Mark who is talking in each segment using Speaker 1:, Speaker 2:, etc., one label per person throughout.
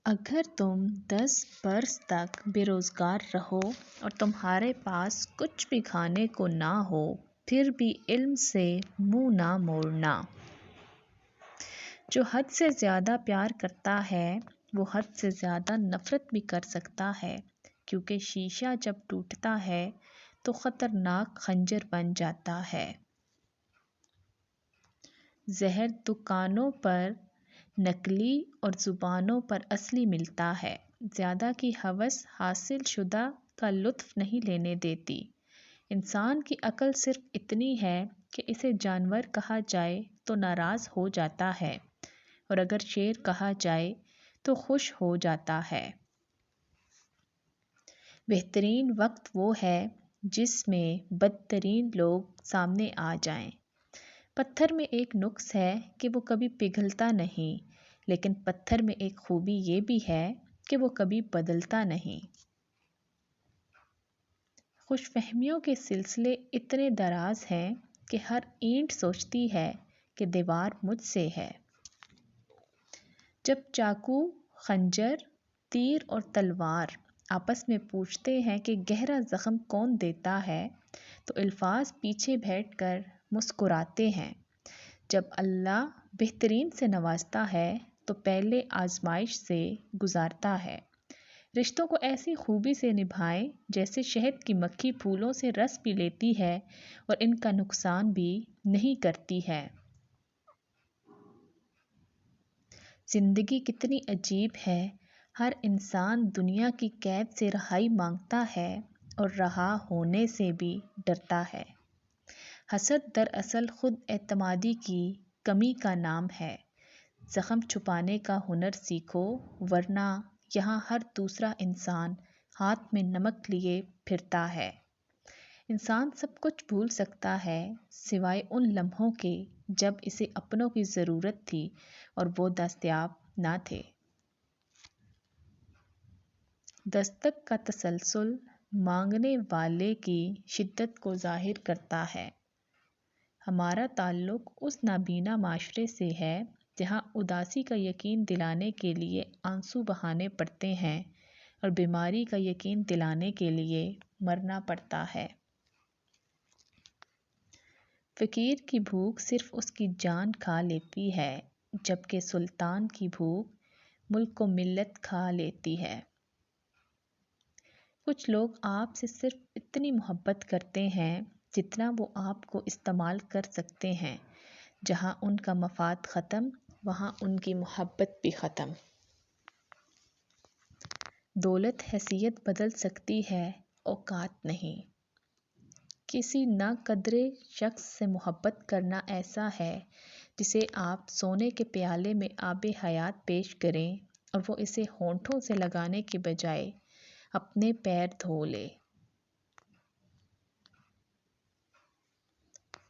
Speaker 1: اگر تم 10 برس تک بے روزگار رہو اور تمہارے پاس کچھ بھی کھانے کو نہ ہو پھر بھی علم سے منہ نہ موڑنا۔ جو حد سے زیادہ پیار کرتا ہے وہ حد سے زیادہ نفرت بھی کر سکتا ہے، کیونکہ شیشہ جب ٹوٹتا ہے تو خطرناک خنجر بن جاتا ہے۔ زہر دکانوں پر نقلی اور زبانوں پر اصلی ملتا ہے۔ زیادہ کی ہوس حاصل شدہ کا لطف نہیں لینے دیتی۔ انسان کی عقل صرف اتنی ہے کہ اسے جانور کہا جائے تو ناراض ہو جاتا ہے، اور اگر شیر کہا جائے تو خوش ہو جاتا ہے۔ بہترین وقت وہ ہے جس میں بدترین لوگ سامنے آ جائیں۔ پتھر میں ایک نقص ہے کہ وہ کبھی پگھلتا نہیں، لیکن پتھر میں ایک خوبی یہ بھی ہے کہ وہ کبھی بدلتا نہیں۔ خوش فہمیوں کے سلسلے اتنے دراز ہیں کہ ہر اینٹ سوچتی ہے کہ دیوار مجھ سے ہے۔ جب چاقو، خنجر، تیر اور تلوار آپس میں پوچھتے ہیں کہ گہرا زخم کون دیتا ہے تو الفاظ پیچھے بیٹھ کر مسکراتے ہیں۔ جب اللہ بہترین سے نوازتا ہے تو پہلے آزمائش سے گزارتا ہے۔ رشتوں کو ایسی خوبی سے نبھائیں جیسے شہد کی مکھی پھولوں سے رس بھی لیتی ہے اور ان کا نقصان بھی نہیں کرتی ہے۔ زندگی کتنی عجیب ہے، ہر انسان دنیا کی قید سے رہائی مانگتا ہے اور رہا ہونے سے بھی ڈرتا ہے۔ حسد دراصل خود اعتمادی کی کمی کا نام ہے۔ زخم چھپانے کا ہنر سیکھو، ورنہ یہاں ہر دوسرا انسان ہاتھ میں نمک لیے پھرتا ہے۔ انسان سب کچھ بھول سکتا ہے سوائے ان لمحوں کے جب اسے اپنوں کی ضرورت تھی اور وہ دستیاب نہ تھے۔ دستک کا تسلسل مانگنے والے کی شدت کو ظاہر کرتا ہے۔ ہمارا تعلق اس نابینا معاشرے سے ہے جہاں اداسی کا یقین دلانے کے لیے آنسو بہانے پڑتے ہیں اور بیماری کا یقین دلانے کے لیے مرنا پڑتا ہے۔ فقیر کی بھوک صرف اس کی جان کھا لیتی ہے، جبکہ سلطان کی بھوک ملک و ملت کھا لیتی ہے۔ کچھ لوگ آپ سے صرف اتنی محبت کرتے ہیں جتنا وہ آپ کو استعمال کر سکتے ہیں۔ جہاں ان کا مفاد ختم، وہاں ان کی محبت بھی ختم۔ دولت حیثیت بدل سکتی ہے، اوقات نہیں۔ کسی ناقدرے شخص سے محبت کرنا ایسا ہے جسے آپ سونے کے پیالے میں آب حیات پیش کریں اور وہ اسے ہونٹوں سے لگانے کے بجائے اپنے پیر دھو لے۔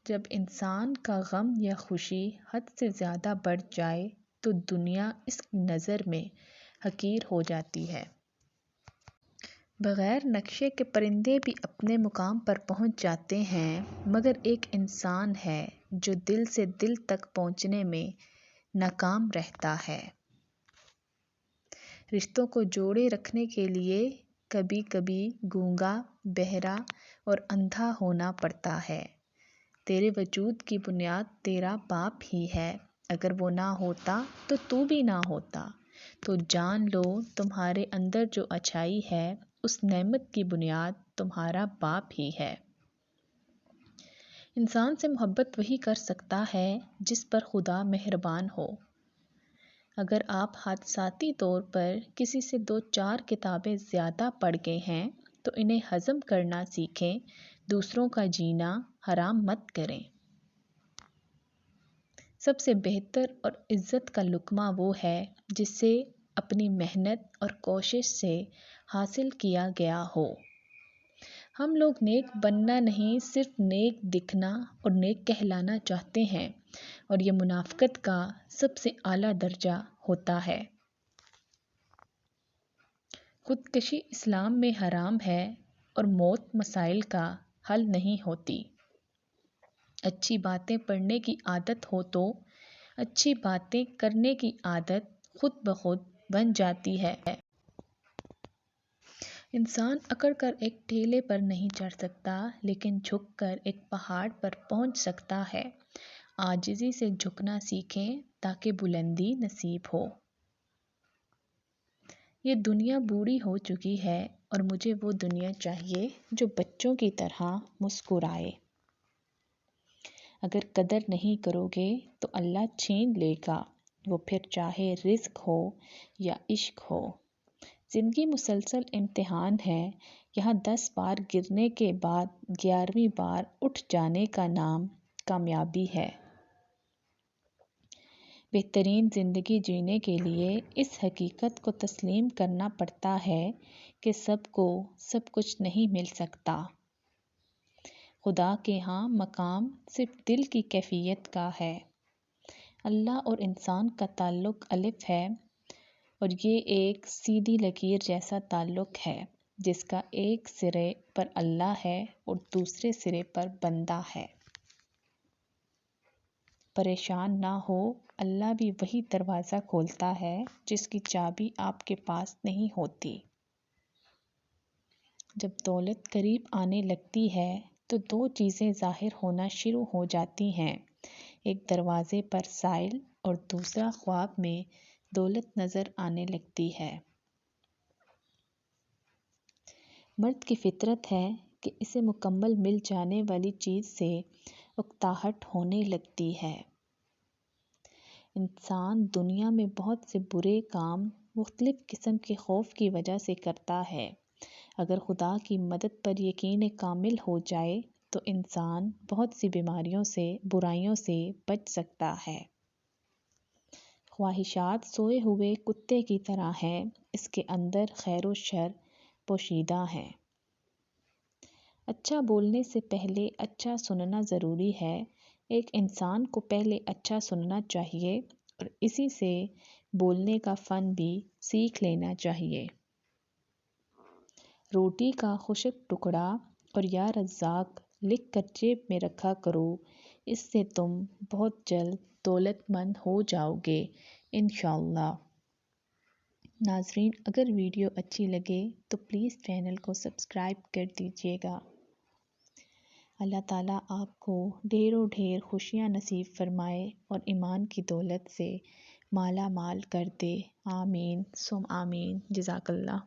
Speaker 1: جب انسان کا غم یا خوشی حد سے زیادہ بڑھ جائے تو دنیا اس کی نظر میں حقیر ہو جاتی ہے۔ بغیر نقشے کے پرندے بھی اپنے مقام پر پہنچ جاتے ہیں، مگر ایک انسان ہے جو دل سے دل تک پہنچنے میں ناکام رہتا ہے۔ رشتوں کو جوڑے رکھنے کے لیے کبھی کبھی گونگا، بہرا اور اندھا ہونا پڑتا ہے۔ تیرے وجود کی بنیاد تیرا باپ ہی ہے، اگر وہ نہ ہوتا تو تو بھی نہ ہوتا۔ تو جان لو تمہارے اندر جو اچھائی ہے اس نعمت کی بنیاد تمہارا باپ ہی ہے۔ انسان سے محبت وہی کر سکتا ہے جس پر خدا مہربان ہو۔ اگر آپ حادثاتی طور پر کسی سے 2-4 کتابیں زیادہ پڑھ گئے ہیں تو انہیں ہضم کرنا سیکھیں، دوسروں کا جینا حرام مت کریں۔ سب سے بہتر اور عزت کا لقمہ وہ ہے جسے اپنی محنت اور کوشش سے حاصل کیا گیا ہو۔ ہم لوگ نیک بننا نہیں، صرف نیک دکھنا اور نیک کہلانا چاہتے ہیں، اور یہ منافقت کا سب سے اعلیٰ درجہ ہوتا ہے۔ خودکشی اسلام میں حرام ہے اور موت مسائل کا حل نہیں ہوتی۔ اچھی باتیں پڑھنے کی عادت ہو تو اچھی باتیں کرنے کی عادت خود بخود بن جاتی ہے۔ انسان اکڑ کر ایک ٹیلے پر نہیں چڑھ سکتا، لیکن جھک کر ایک پہاڑ پر پہنچ سکتا ہے۔ عاجزی سے جھکنا سیکھیں تاکہ بلندی نصیب ہو۔ یہ دنیا بوڑھی ہو چکی ہے اور مجھے وہ دنیا چاہیے جو بچوں کی طرح مسکرائے۔ اگر قدر نہیں کرو گے تو اللہ چھین لے گا، وہ پھر چاہے رزق ہو یا عشق ہو۔ زندگی مسلسل امتحان ہے، یہاں 10 بار گرنے کے بعد 11ویں بار اٹھ جانے کا نام کامیابی ہے۔ بہترین زندگی جینے کے لیے اس حقیقت کو تسلیم کرنا پڑتا ہے کہ سب کو سب کچھ نہیں مل سکتا۔ خدا کے ہاں مقام صرف دل کی کیفیت کا ہے۔ اللہ اور انسان کا تعلق الف ہے، اور یہ ایک سیدھی لکیر جیسا تعلق ہے جس کا ایک سرے پر اللہ ہے اور دوسرے سرے پر بندہ ہے۔ پریشان نہ ہو، اللہ بھی وہی دروازہ کھولتا ہے جس کی چابی آپ کے پاس نہیں ہوتی۔ جب دولت قریب آنے لگتی ہے تو 2 چیزیں ظاہر ہونا شروع ہو جاتی ہیں، ایک دروازے پر سائل اور دوسرا خواب میں دولت نظر آنے لگتی ہے۔ مرد کی فطرت ہے کہ اسے مکمل مل جانے والی چیز سے اکتاہٹ ہونے لگتی ہے۔ انسان دنیا میں بہت سے برے کام مختلف قسم کے خوف کی وجہ سے کرتا ہے۔ اگر خدا کی مدد پر یقین کامل ہو جائے تو انسان بہت سی بیماریوں سے، برائیوں سے بچ سکتا ہے۔ خواہشات سوئے ہوئے کتے کی طرح ہیں، اس کے اندر خیر و شر پوشیدہ ہیں۔ اچھا بولنے سے پہلے اچھا سننا ضروری ہے۔ ایک انسان کو پہلے اچھا سننا چاہیے اور اسی سے بولنے کا فن بھی سیکھ لینا چاہیے۔ روٹی کا خشک ٹکڑا اور یا رزاق لکھ کر جیب میں رکھا کرو، اس سے تم بہت جلد دولت مند ہو جاؤ گے انشاءاللہ۔ ناظرین، اگر ویڈیو اچھی لگے تو پلیز چینل کو سبسکرائب کر دیجیے گا۔ اللہ تعالیٰ آپ کو ڈھیر و ڈھیر خوشیاں نصیب فرمائے اور ایمان کی دولت سے مالا مال کر دے۔ آمین ثم آمین۔ جزاک اللہ۔